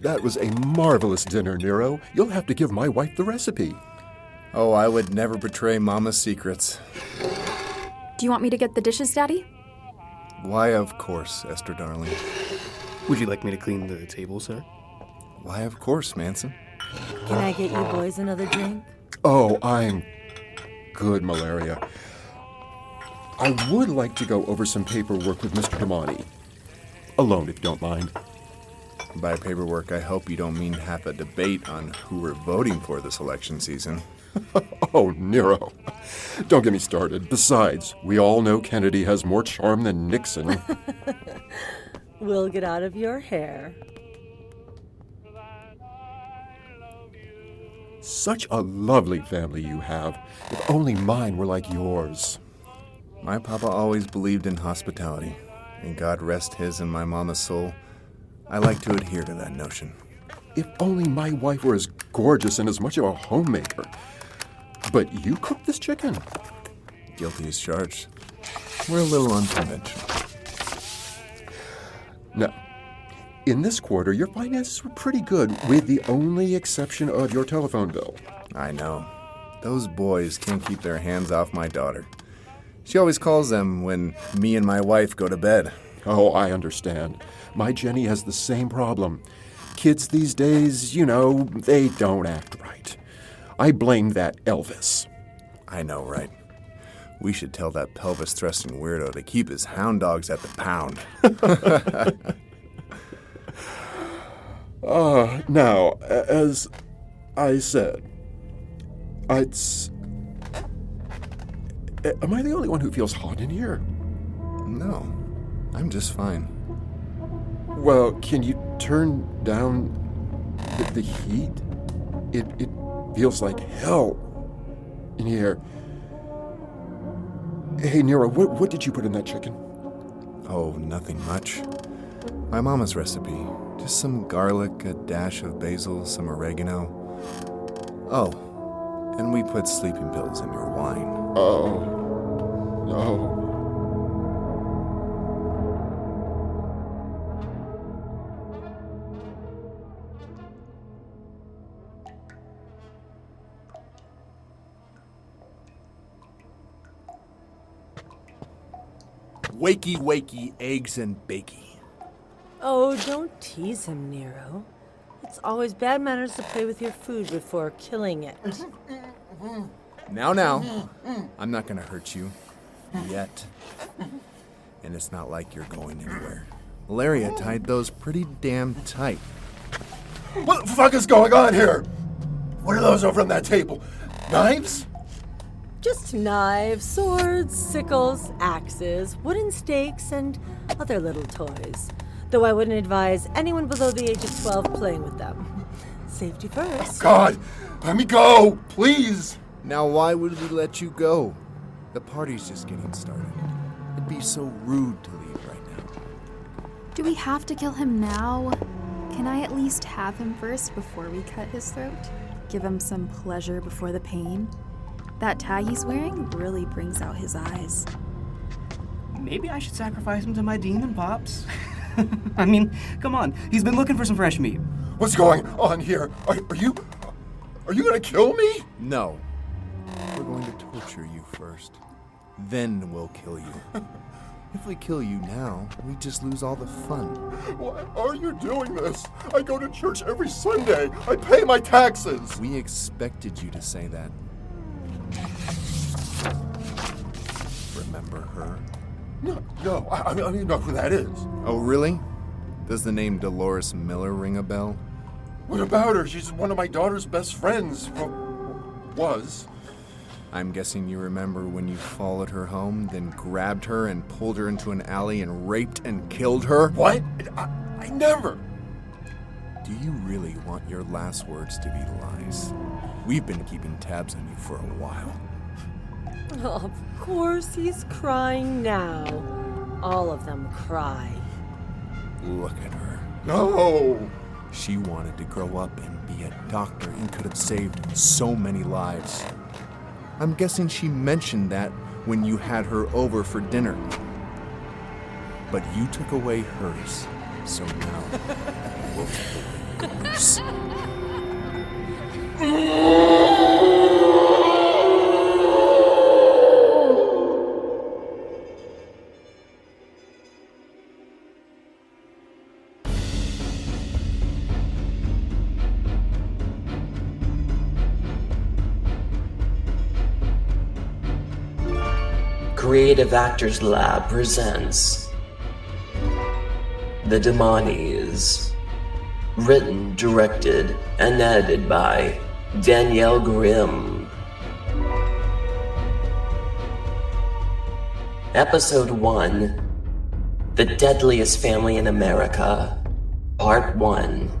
That was a marvelous dinner, Nero. You'll have to give my wife the recipe. Oh, I would never betray Mama's secrets. Do you want me to get the dishes, Daddy? Why, of course, Esther darling. Would you like me to clean the table, sir? Why, of course, Manson. Can I get you boys another drink? Oh, I'm good, Malaria. I would like to go over some paperwork with Mr. Demoni. Alone, if you don't mind. By paperwork, I hope you don't mean have a debate on who we're voting for this election season. Oh, Nero. Don't get me started. Besides, we all know Kennedy has more charm than Nixon. We'll get out of your hair. Such a lovely family you have. If only mine were like yours. My papa always believed in hospitality, and God rest his and my mama's soul. I like to adhere to that notion. If only my wife were as gorgeous and as much of a homemaker. But you cooked this chicken. Guilty as charged. We're a little unconventional. Now, in this quarter, your finances were pretty good, with the only exception of your telephone bill. I know. Those boys can't keep their hands off my daughter. She always calls them when me and my wife go to bed. Oh, I understand. My Jenny has the same problem. Kids these days, you know, they don't act right. I blame that Elvis. I know, right? We should tell that pelvis-thrusting weirdo to keep his hound dogs at the pound. Now, as I said, am I the only one who feels hot in here? No, I'm just fine. Well, can you turn down the heat? It feels like hell in here. Hey, Nero, what did you put in that chicken? Oh, nothing much. My mama's recipe. Just some garlic, a dash of basil, some oregano. Oh, and we put sleeping pills in your wine. Oh, no. Wakey, wakey, eggs and bakey. Oh, don't tease him, Nero. It's always bad manners to play with your food before killing it. Now, I'm not gonna hurt you. Yet. And it's not like you're going anywhere. Malaria tied those pretty damn tight. What the fuck is going on here? What are those over on that table? Knives? Just knives, swords, sickles, axes, wooden stakes, and other little toys. Though I wouldn't advise anyone below the age of 12 playing with them. Safety first. God, let me go, please. Now why would we let you go? The party's just getting started. It'd be so rude to leave right now. Do we have to kill him now? Can I at least have him first before we cut his throat? Give him some pleasure before the pain? That tag he's wearing really brings out his eyes. Maybe I should sacrifice him to my demon pops. I mean, come on. He's been looking for some fresh meat. What's going on here? Are you gonna kill me? No. We're going to torture you first. Then we'll kill you. If we kill you now, we just lose all the fun. Why are you doing this? I go to church every Sunday. I pay my taxes. We expected you to say that. Remember her? No, I mean, know who that is. Oh, really? Does the name Dolores Miller ring a bell? What about her? She's one of my daughter's best friends. Well, was. I'm guessing you remember when you followed her home, then grabbed her and pulled her into an alley and raped and killed her? What? I never. Do you really want your last words to be lies? We've been keeping tabs on you for a while. Of course he's crying now. All of them cry. Look at her. No. She wanted to grow up and be a doctor and could have saved so many lives. I'm guessing she mentioned that when you had her over for dinner. But you took away hers, so now we'll take away Creative Actors Lab presents The Demonis. Written, directed, and edited by Danielle Grimm. Episode 1, The Deadliest Family in America, Part 1.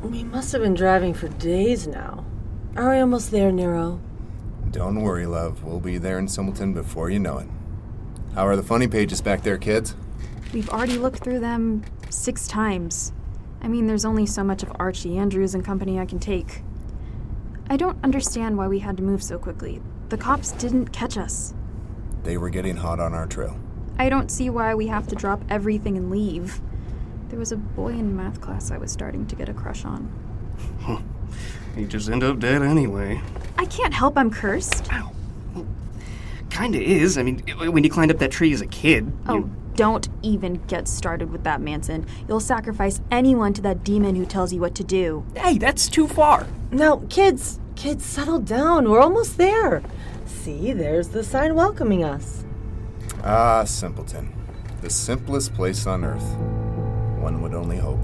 We must have been driving for days now. Are we almost there, Nero? Don't worry, love. We'll be there in Simpleton before you know it. How are the funny pages back there, kids? We've already looked through them 6 times. I mean, there's only so much of Archie Andrews and company I can take. I don't understand why we had to move so quickly. The cops didn't catch us. They were getting hot on our trail. I don't see why we have to drop everything and leave. There was a boy in math class I was starting to get a crush on. You just end up dead anyway. I can't help I'm cursed. Ow. Well, kinda is. I mean, when you climbed up that tree as a kid. Oh, don't even get started with that, Manson. You'll sacrifice anyone to that demon who tells you what to do. Hey, that's too far. Now, kids, settle down. We're almost there. See, there's the sign welcoming us. Ah, Simpleton. The simplest place on Earth. One would only hope.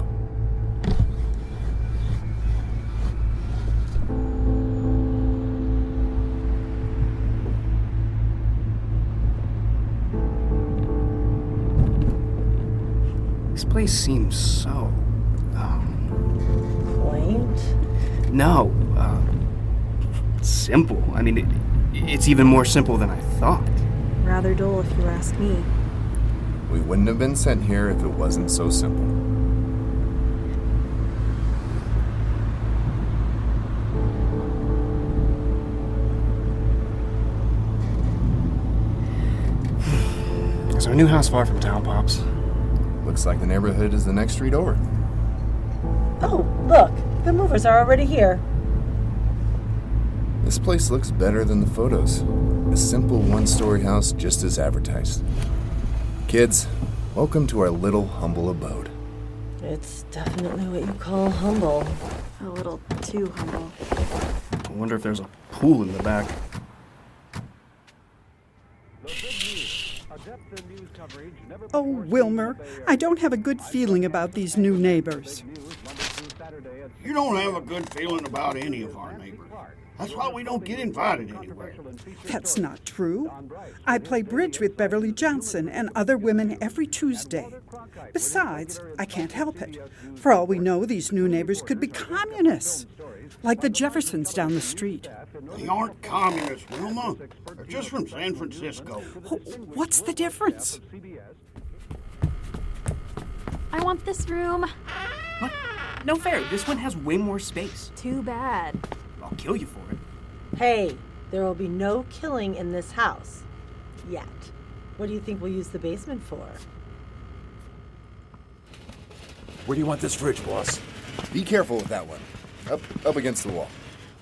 This place seems so... Quaint? No, simple. I mean, it's even more simple than I thought. Rather dull, if you ask me. We wouldn't have been sent here if it wasn't so simple. Is our new house far from town, Pops? Looks like the neighborhood is the next street over. Oh, look, the movers are already here. This place looks better than the photos. A simple one-story house just as advertised. Kids, welcome to our little humble abode. It's definitely what you call humble. A little too humble. I wonder if there's a pool in the back. Oh, Wilmer, I don't have a good feeling about these new neighbors. You don't have a good feeling about any of our neighbors. That's why we don't get invited anywhere. That's not true. I play bridge with Beverly Johnson and other women every Tuesday. Besides, I can't help it. For all we know, these new neighbors could be communists, like the Jeffersons down the street. They aren't communists, Wilma. They're just from San Francisco. What's the difference? I want this room. What? No fair. This one has way more space. Too bad. I'll kill you for it. Hey, there will be no killing in this house. Yet. What do you think we'll use the basement for? Where do you want this fridge, boss? Be careful with that one. Up against the wall.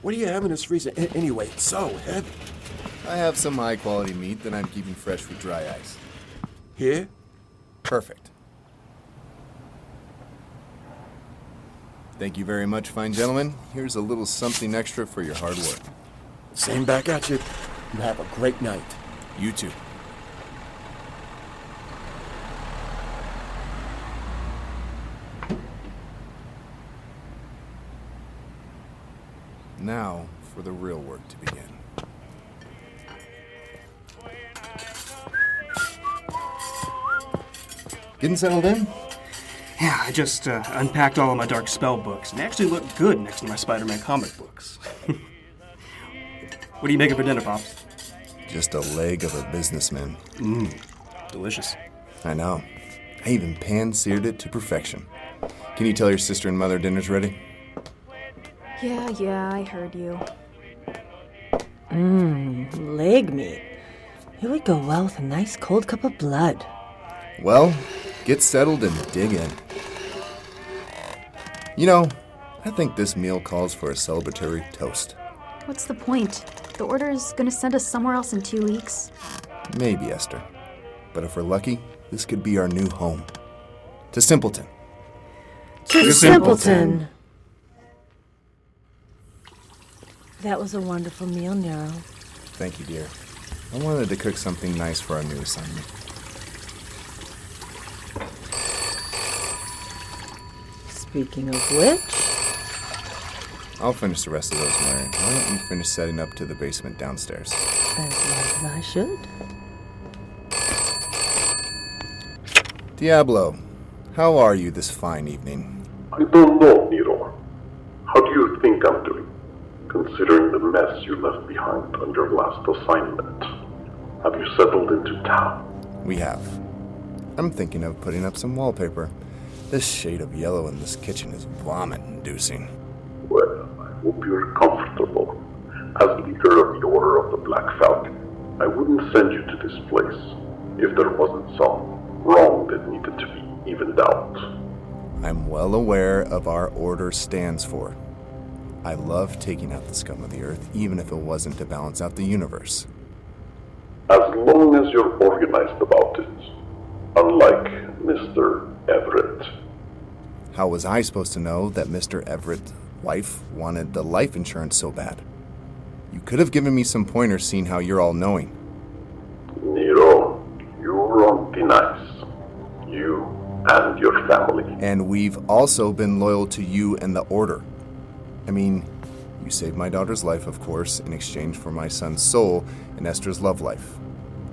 What do you have in this freezer anyway? It's so heavy. I have some high-quality meat that I'm keeping fresh with dry ice. Here? Perfect. Thank you very much, fine gentlemen. Here's a little something extra for your hard work. Same back at you. You have a great night. You too. Now for the real work to begin. Getting settled in? Yeah, I just unpacked all of my dark spell books, and they actually look good next to my Spider-Man comic books. What are you making for dinner, Pops? Just a leg of a businessman. Delicious. I know. I even pan-seared it to perfection. Can you tell your sister and mother dinner's ready? Yeah, I heard you. Leg meat. It would go well with a nice cold cup of blood. Well, get settled and dig in. You know, I think this meal calls for a celebratory toast. What's the point? The order is gonna send us somewhere else in 2 weeks. Maybe, Esther. But if we're lucky, this could be our new home. To Simpleton. To Simpleton. That was a wonderful meal, Nero. Thank you, dear. I wanted to cook something nice for our new assignment. Speaking of which... I'll finish the rest of those, Malaria. Why don't you finish setting up to the basement downstairs? As well as I should. Diablo, how are you this fine evening? I don't know, Nero. How do you think I'm doing, considering the mess you left behind on your last assignment? Have you settled into town? We have. I'm thinking of putting up some wallpaper. This shade of yellow in this kitchen is vomit-inducing. Well, I hope you're comfortable. As leader of the Order of the Black Falcon, I wouldn't send you to this place if there wasn't some wrong that needed to be evened out. I'm well aware of our order stands for. I love taking out the scum of the earth, even if it wasn't to balance out the universe. As long as you're organized about it. Unlike Mr. Everett. How was I supposed to know that Mr. Everett's wife wanted the life insurance so bad? You could have given me some pointers seeing how you're all knowing. Nero, you're on thin ice. You and your family. And we've also been loyal to you and the Order. I mean, you saved my daughter's life, of course, in exchange for my son's soul and Esther's love life.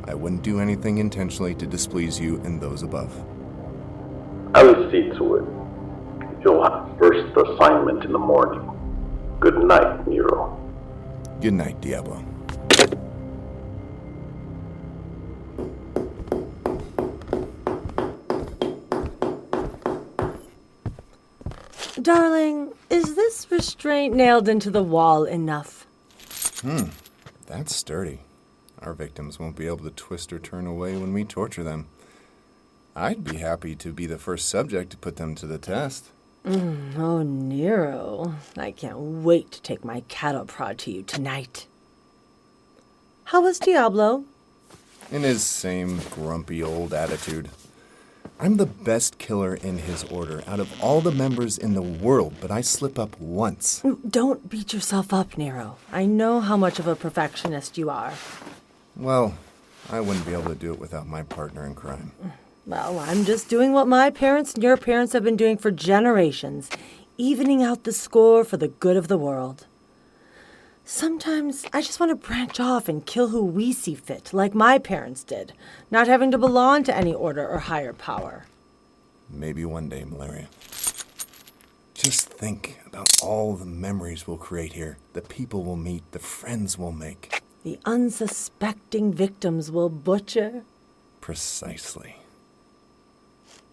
I wouldn't do anything intentionally to displease you and those above. I'll see to it. You'll have first assignment in the morning. Good night, Nero. Good night, Diablo. Darling, is this restraint nailed into the wall enough? That's sturdy. Our victims won't be able to twist or turn away when we torture them. I'd be happy to be the first subject to put them to the test. Oh, Nero. I can't wait to take my cattle prod to you tonight. How was Diablo? In his same grumpy old attitude. I'm the best killer in his order out of all the members in the world, but I slip up once. Don't beat yourself up, Nero. I know how much of a perfectionist you are. Well, I wouldn't be able to do it without my partner in crime. Well, I'm just doing what my parents and your parents have been doing for generations, evening out the score for the good of the world. Sometimes I just want to branch off and kill who we see fit, like my parents did, not having to belong to any order or higher power. Maybe one day, Malaria. Just think about all the memories we'll create here, the people we'll meet, the friends we'll make. The unsuspecting victims we'll butcher. Precisely.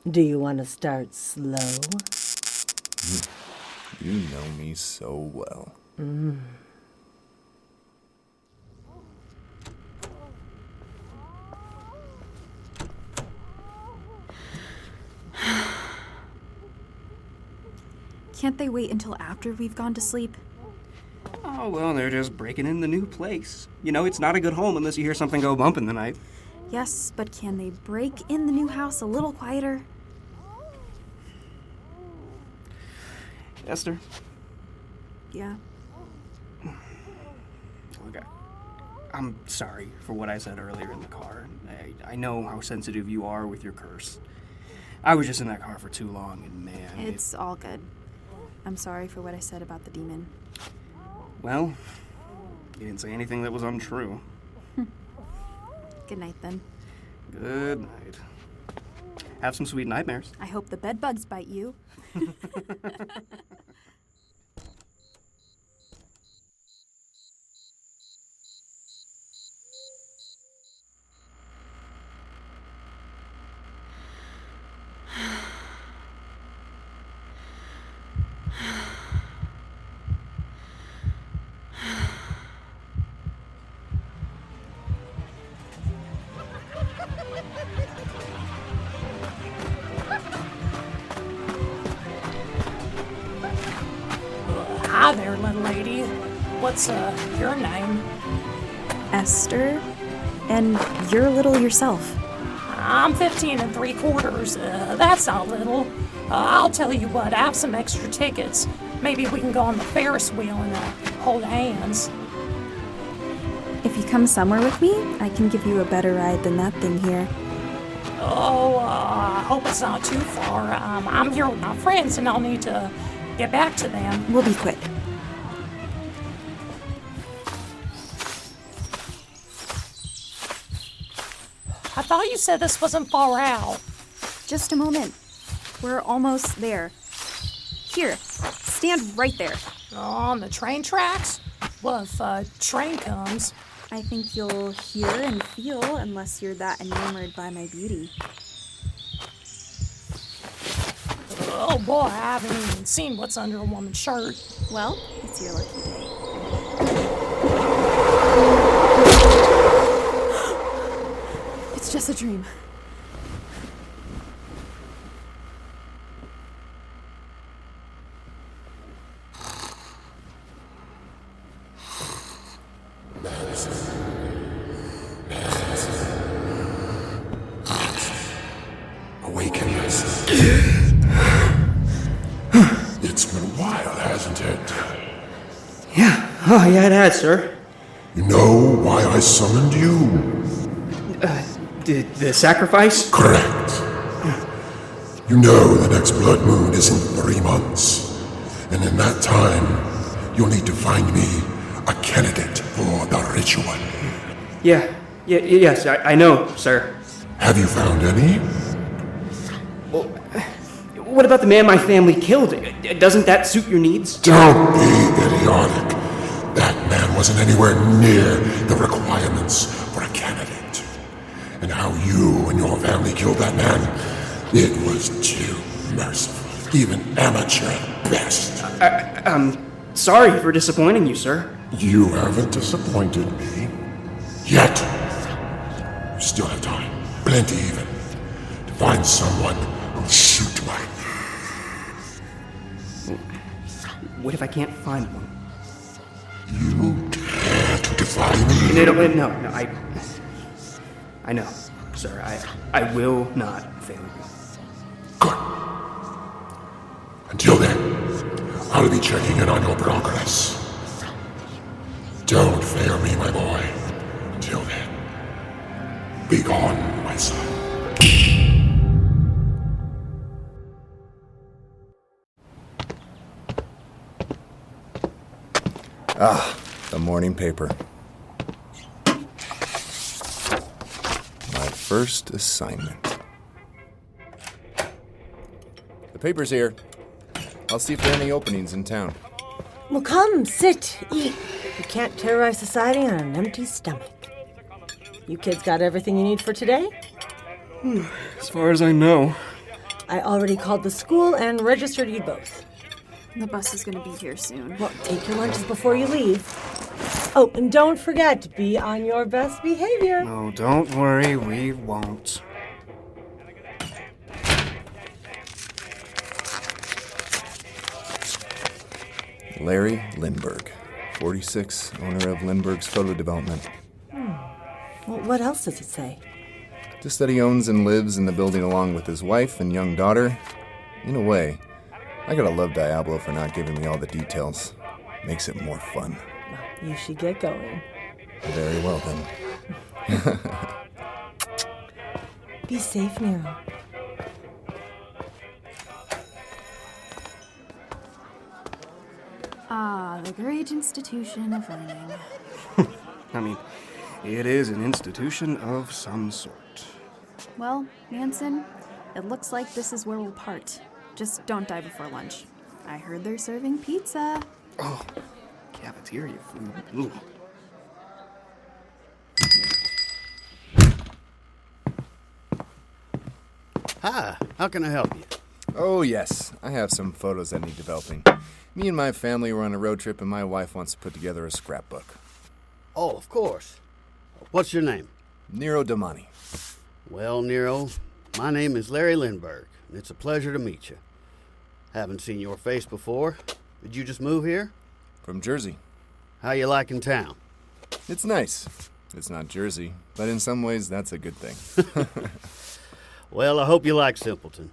Do you want to start slow? You know me so well. Can't they wait until after we've gone to sleep? Oh, well, they're just breaking in the new place. You know, it's not a good home unless you hear something go bump in the night. Yes, but can they break in the new house a little quieter? Esther? Yeah. Okay. I'm sorry for what I said earlier in the car. I know how sensitive you are with your curse. I was just in that car for too long, and man... It's all good. I'm sorry for what I said about the demon. Well, you didn't say anything that was untrue. Good night, then. Good night. Have some sweet nightmares. I hope the bed bugs bite you. young lady. What's, your name? Esther, and you're little yourself. I'm 15 3/4. That's not little. I'll tell you what, I have some extra tickets. Maybe we can go on the Ferris wheel and hold hands. If you come somewhere with me, I can give you a better ride than that thing here. Oh, I hope it's not too far. I'm here with my friends and I'll need to get back to them. We'll be quick. I thought you said this wasn't far out. Just a moment. We're almost there. Here, stand right there. On the train tracks? Well, if a train comes. I think you'll hear and feel unless you're that enamored by my beauty. Oh boy, I haven't even seen what's under a woman's shirt. Well, it's your lucky day. It's just a dream. Awaken us. It's been a while, hasn't it? Yeah. Oh, yeah, it has, sir. You know why I summoned you? The sacrifice? Correct. You know the next blood moon is in 3 months. And in that time, you'll need to find me a candidate for the ritual. Yes, I know, sir. Have you found any? Well, what about the man my family killed? Doesn't that suit your needs? Don't be idiotic. That man wasn't anywhere near the requirements for a candidate. And how you and your family killed that man, it was too merciful. Even amateur at best. I'm sorry for disappointing you, sir. You haven't disappointed me. Yet. You still have time, plenty even, to find someone who'll shoot my... What if I can't find one? You dare to defy me? No, I know, sir. I will not fail you. Good. Until then, I'll be checking in on your progress. Don't fail me, my boy. Until then, be gone, my son. The morning paper. My first assignment. The paper's here. I'll see if there are any openings in town. Well, come, sit, eat. You can't terrorize society on an empty stomach. You kids got everything you need for today? As far as I know. I already called the school and registered you both. The bus is going to be here soon. Well, take your lunches before you leave. Oh, and don't forget to be on your best behavior. No, don't worry, we won't. Larry Linberg, 46, owner of Linberg's Photo Development. Well, what else does it say? Just that he owns and lives in the building along with his wife and young daughter. In a way, I gotta love Diablo for not giving me all the details. Makes it more fun. Well, you should get going. Very well, then. Be safe, Nero. Ah, the great institution of learning. I mean, it is an institution of some sort. Well, Manson, it looks like this is where we'll part. Just don't die before lunch. I heard they're serving pizza. Oh, cafeteria food. Ooh. Hi, how can I help you? Oh, yes. I have some photos that need developing. Me and my family were on a road trip, and my wife wants to put together a scrapbook. Oh, of course. What's your name? Nero Demoni. Well, Nero, my name is Larry Linberg, and it's a pleasure to meet you. Haven't seen your face before. Did you just move here? From Jersey. How you liking town? It's nice. It's not Jersey, but in some ways that's a good thing. Well, I hope you like Simpleton.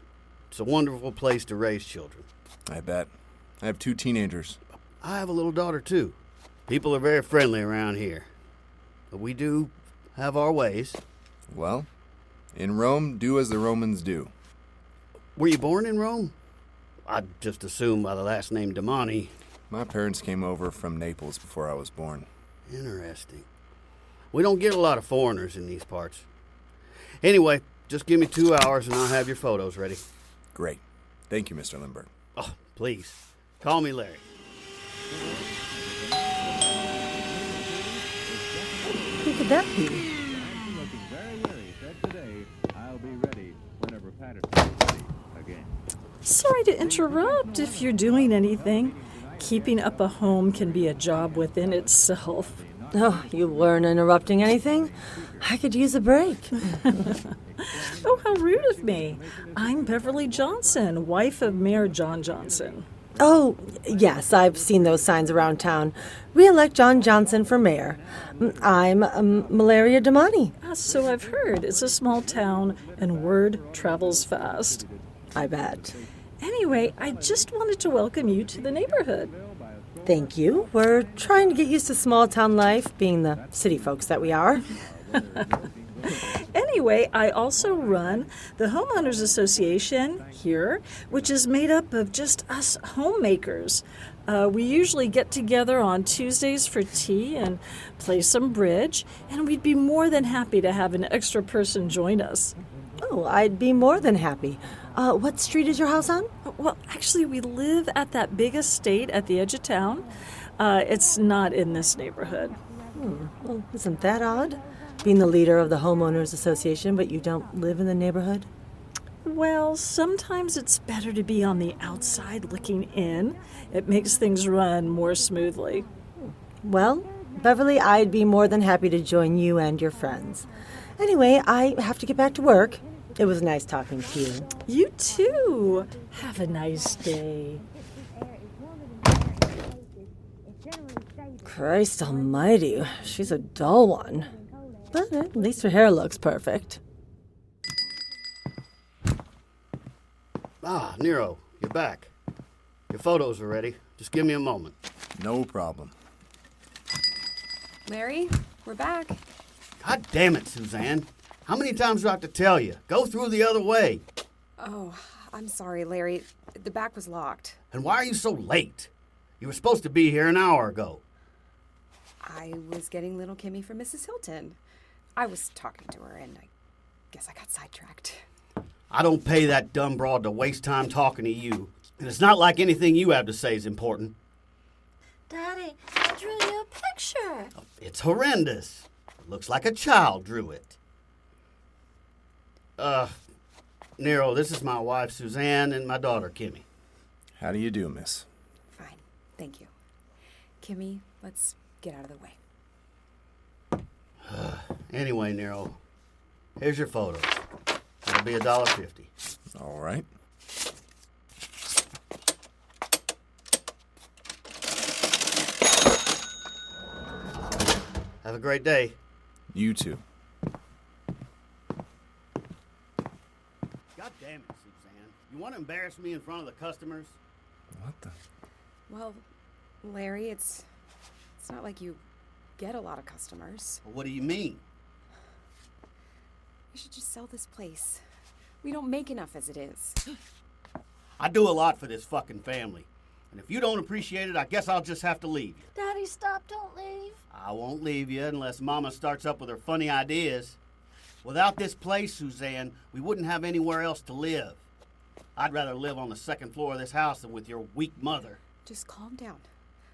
It's a wonderful place to raise children. I bet. I have 2 teenagers. I have a little daughter, too. People are very friendly around here. But we do have our ways. Well, in Rome, do as the Romans do. Were you born in Rome? I'd just assume by the last name Demoni. My parents came over from Naples before I was born. Interesting. We don't get a lot of foreigners in these parts. Anyway, just give me 2 hours and I'll have your photos ready. Great. Thank you, Mr. Linberg. Oh, please. Call me Larry. Who could that be? I'm looking very weary. Said today, I'll be ready whenever Patterson's ready again. Sorry to interrupt if you're doing anything. Keeping up a home can be a job within itself. Oh, you weren't interrupting anything? I could use a break. Oh, how rude of me. I'm Beverly Johnson, wife of Mayor John Johnson. Oh, yes, I've seen those signs around town. Re-elect John Johnson for mayor. I'm Malaria Demoni. So I've heard. It's a small town, and word travels fast. I bet. Anyway, I just wanted to welcome you to the neighborhood. Thank you. We're trying to get used to small town life, being the city folks that we are. Anyway, I also run the Homeowners Association here, which is made up of just us homemakers. We usually get together on Tuesdays for tea and play some bridge, and we'd be more than happy to have an extra person join us. Oh, I'd be more than happy. What street is your house on? Well, actually, we live at that big estate at the edge of town. It's not in this neighborhood. Well, isn't that odd? Being the leader of the Homeowners Association, but you don't live in the neighborhood? Well, sometimes it's better to be on the outside looking in. It makes things run more smoothly. Well, Beverly, I'd be more than happy to join you and your friends. Anyway, I have to get back to work. It was nice talking to you. You too. Have a nice day. Christ almighty, she's a dull one. But at least her hair looks perfect. Ah, Nero, you're back. Your photos are ready. Just give me a moment. No problem. Larry, we're back. God damn it, Susanne. How many times do I have to tell you? Go through the other way. Oh, I'm sorry, Larry. The back was locked. And why are you so late? You were supposed to be here an hour ago. I was getting little Kimmy from Mrs. Hilton. I was talking to her, and I guess I got sidetracked. I don't pay that dumb broad to waste time talking to you. And it's not like anything you have to say is important. Daddy, I drew you a picture. It's horrendous. It looks like a child drew it. Nero, this is my wife, Susanne, and my daughter, Kimmy. How do you do, miss? Fine, thank you. Kimmy, let's get out of the way. Anyway, Nero, here's your photos. It'll be $1.50. All right. Have a great day. You too. God damn it, Suzanne. You want to embarrass me in front of the customers? What the? Well, Larry, it's not like you get a lot of customers. Well, what do you mean? We should just sell this place. We don't make enough as it is. I do a lot for this fucking family. And if you don't appreciate it, I guess I'll just have to leave you. Daddy, stop, don't leave. I won't leave you unless Mama starts up with her funny ideas. Without this place, Suzanne, we wouldn't have anywhere else to live. I'd rather live on the second floor of this house than with your weak mother. Just calm down.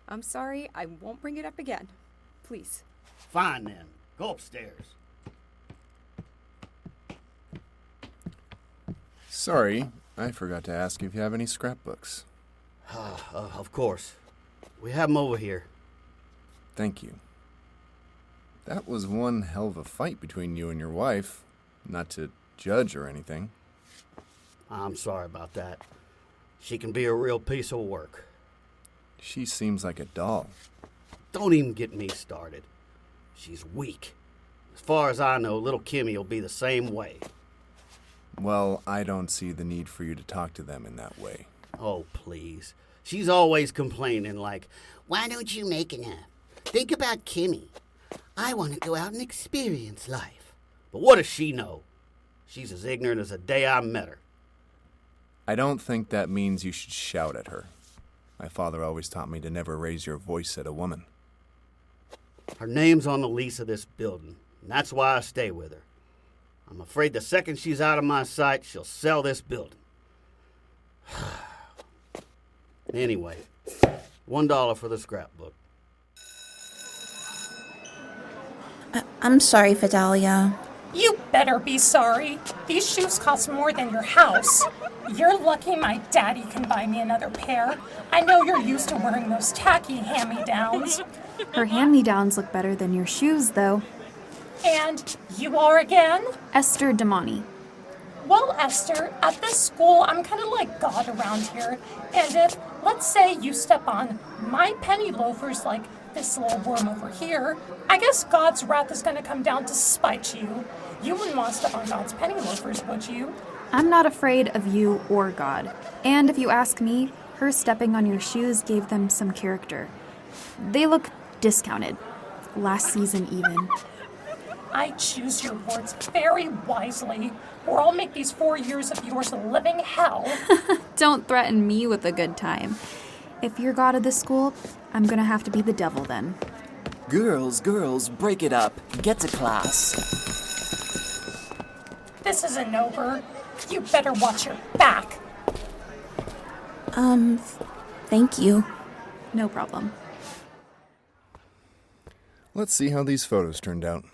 I'm sorry, I won't bring it up again. Please. Fine then. Go upstairs. Sorry, I forgot to ask if you have any scrapbooks. Of course. We have them over here. Thank you. That was one hell of a fight between you and your wife. Not to judge or anything. I'm sorry about that. She can be a real piece of work. She seems like a doll. Don't even get me started. She's weak. As far as I know, little Kimmy will be the same way. Well, I don't see the need for you to talk to them in that way. Oh, please. She's always complaining like, why don't you make enough? Think about Kimmy. I want to go out and experience life. But what does she know? She's as ignorant as the day I met her. I don't think that means you should shout at her. My father always taught me to never raise your voice at a woman. Her name's on the lease of this building, and that's why I stay with her. I'm afraid the second she's out of my sight, she'll sell this building. Anyway, $1 for the scrapbook. I'm sorry, Fidelia. You better be sorry. These shoes cost more than your house. You're lucky my daddy can buy me another pair. I know you're used to wearing those tacky hand-me-downs. Her hand-me-downs look better than your shoes, though. And you are again? Esther Demoni. Well, Esther, at this school, I'm kind of like God around here. And if, let's say, you step on my penny loafers like this little worm over here, I guess God's wrath is going to come down to spite you. You wouldn't want to step on God's penny loafers, would you? I'm not afraid of you or God. And if you ask me, her stepping on your shoes gave them some character. They look discounted. Last season even. I choose your words very wisely, or I'll make these 4 years of yours a living hell. Don't threaten me with a good time. If you're God of this school, I'm gonna have to be the devil then. Girls, break it up. Get to class. This isn't over. You better watch your back. Thank you. No problem. Let's see how these photos turned out.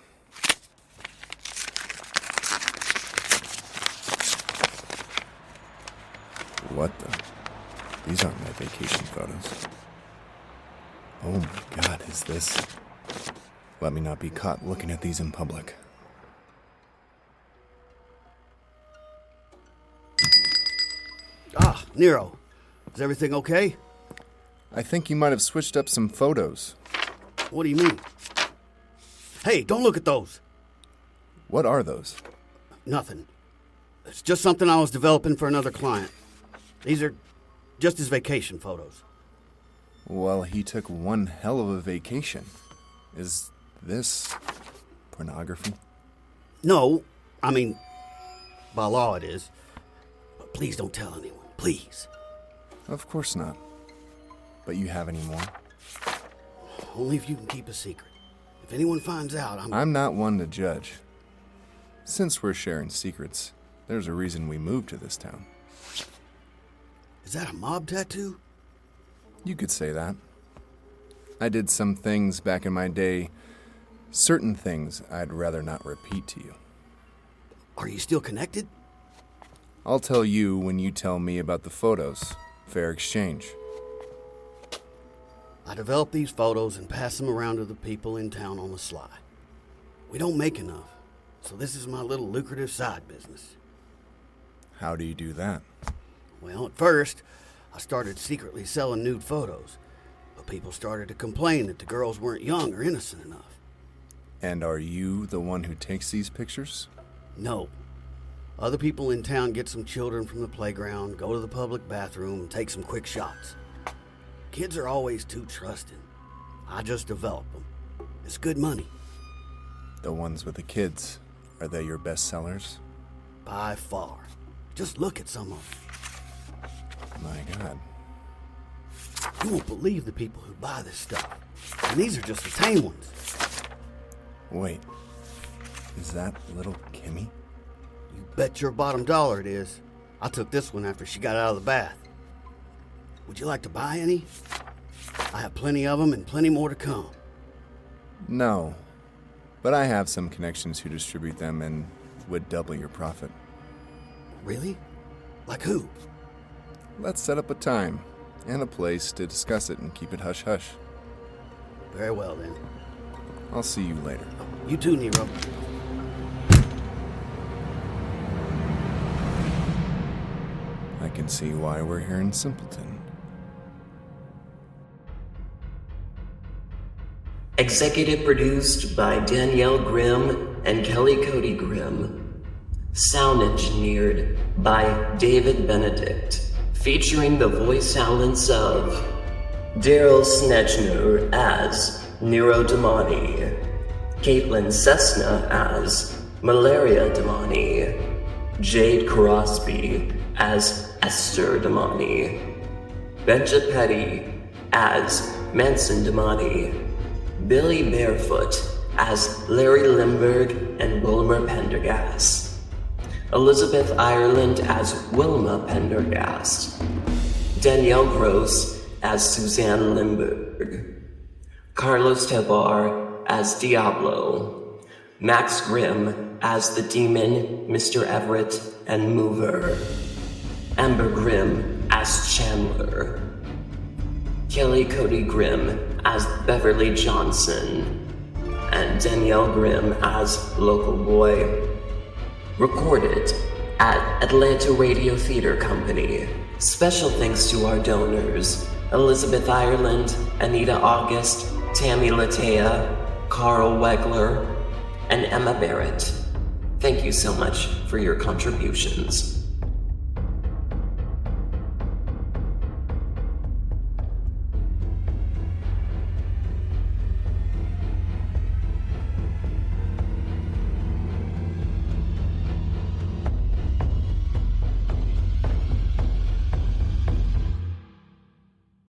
What the? These aren't my vacation photos. Oh my God, is this? Let me not be caught looking at these in public. Ah, Nero. Is everything okay? I think you might have switched up some photos. What do you mean? Hey, don't look at those. What are those? Nothing. It's just something I was developing for another client. These are just his vacation photos. Well, he took one hell of a vacation. Is this pornography? No, I mean, by law it is. But please don't tell anyone, please. Of course not. But you have any more? Only if you can keep a secret. If anyone finds out, I'm not one to judge. Since we're sharing secrets, there's a reason we moved to this town. Is that a mob tattoo? You could say that. I did some things back in my day, certain things I'd rather not repeat to you. Are you still connected? I'll tell you when you tell me about the photos. Fair exchange. I develop these photos and pass them around to the people in town on the sly. We don't make enough, so this is my little lucrative side business. How do you do that? Well, at first, I started secretly selling nude photos, but people started to complain that the girls weren't young or innocent enough. And are you the one who takes these pictures? No. Other people in town get some children from the playground, go to the public bathroom, and take some quick shots. Kids are always too trusting. I just develop them. It's good money. The ones with the kids, are they your best sellers? By far. Just look at some of them. My God. You won't believe the people who buy this stuff. And these are just the tame ones. Wait. Is that little Kimmy? You bet your bottom dollar it is. I took this one after she got out of the bath. Would you like to buy any? I have plenty of them and plenty more to come. No. But I have some connections who distribute them and would double your profit. Really? Like who? Let's set up a time and a place to discuss it and keep it hush-hush. Very well, then. I'll see you later. You too, Nero. I can see why we're here in Simpleton. Executive produced by Danielle Grimm and Kelley Cody-Grimm. Sound engineered by David Benedict, featuring the voice talents of Darrell Snedeger as Nero Demoni, Katelin Chesna as Malaria Demoni, Jade Crosby as Esther Demoni, Benja Petty as Manson Demoni, Billy Barefoot as Larry Linberg and Wilmer Pendergass, Elizabeth Ireland as Wilma Pendergass, Danielle Gross as Susanne Linberg, Carlos Tovar as Diablo, Max Grimm as the demon Mr. Everett and Mover, Amber Grimm as Chandler, Kelley Cody-Grimm as Beverly Johnson, and Danielle Grimm as Local Boy. Recorded at Atlanta Radio Theater Company. Special thanks to our donors, Elizabeth Ireland, Anita August, Tammy Latea, Carl Wegler, and Emma Barrett. Thank you so much for your contributions.